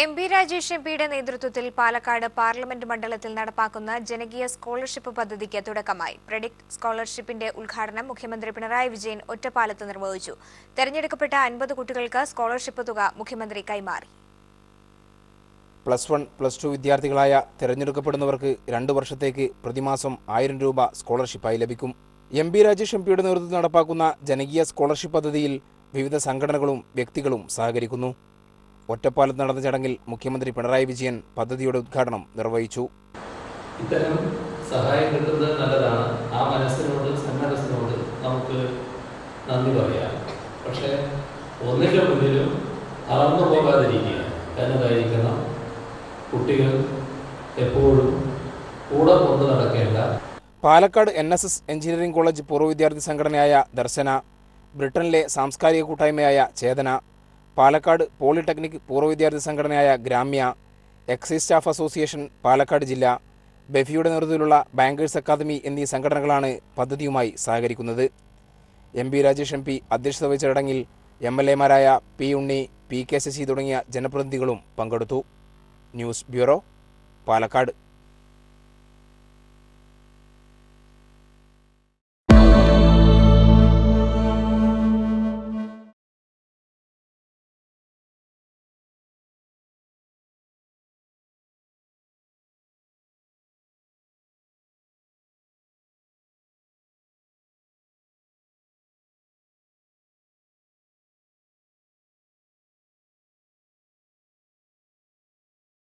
MP. Rajesh എം.പിയുടെ നേതൃത്വത്തിൽ Palakkad parliament മണ്ഡലത്തിൽ നടപ്പാക്കുന്ന ജനകീയ സ്കോളർഷിപ്പ് പദ്ധതിക്ക് തുടക്കമായി. പ്രെഡിക്ട് സ്കോളർഷിപ്പിന്റെ ഉദ്ഘാടനം മുഖ്യമന്ത്രി പിണറായി വിജയൻ ഒറ്റപ്പാലത്ത് നിർവഹിച്ചു. തെരഞ്ഞെടുക്കപ്പെട്ട 50 കുട്ടികൾക്ക് സ്കോളർഷിപ്പ് തുക മുഖ്യമന്ത്രി കൈമാറി. +1, +2 വിദ്യാർത്ഥികളായ തെരഞ്ഞെടുക്കപ്പെടുന്നവർക്ക് 2 വർഷത്തേക്ക് പ്രതിമാസം 1000 രൂപ സ്കോളർഷിപ്പായി ലഭിക്കും. എം.പി. രാജേഷ് എം.പിയുടെ നേതൃത്വത്തിൽ നടപ്പാക്കുന്ന ജനകീയ സ്കോളർഷിപ്പ് പദ്ധതിയിൽ വിവിധ സംഘടനകളും വ്യക്തികളും സഹകരിക്കുന്നു. ഒറ്റപ്പാലത്ത് നടന്ന ചടങ്ങിൽ മുഖ്യമന്ത്രി പിണറായി വിജയൻ പദ്ധതിയുടെ ഉദ്ഘാടനം നിർവഹിച്ചു. ഇത്തരം സഹായം കിട്ടുന്നത് നല്ലതാണ്. ആ മനസ്സിനോട് സംഘടനയോട് നമുക്ക് നന്ദി പറയാം. പക്ഷേ ഒന്നിൻ്റെ മുന്നിലും അളന്നു പോകാതിരിക്കുക എന്നതായിരിക്കണം കുട്ടികൾ എപ്പോഴും കൂടെ കൊണ്ടു നടക്കേണ്ട. പാലക്കാട് NSS എഞ്ചിനീയറിംഗ് കോളേജ് പൂർവ്വ വിദ്യാർത്ഥി സംഘടനയായ ദർശന, ബ്രിട്ടനിലെ സാംസ്കാരിക കൂട്ടായ്മയായ ചേതന, പാലക്കാട് പോളിടെക്നിക് പൂർവ്വ വിദ്യാർത്ഥി സംഘടനയായ ഗ്രാമ്യ, എക്സൈസ് സ്റ്റാഫ് അസോസിയേഷൻ പാലക്കാട് ജില്ല, ബെഫിയുടെ നേതൃത്വത്തിലുള്ള ബാങ്കേഴ്സ് അക്കാദമി എന്നീ സംഘടനകളാണ് പദ്ധതിയുമായി സഹകരിക്കുന്നത്. എം.പി. രാജേഷ് എം.പി. അധ്യക്ഷത വഹിച്ച ചടങ്ങിൽ MLA-മാരായ പി. ഉണ്ണി, പി. കെ. ശശി തുടങ്ങിയ ജനപ്രതിനിധികളും പങ്കെടുത്തു. News bureau, Palakkad.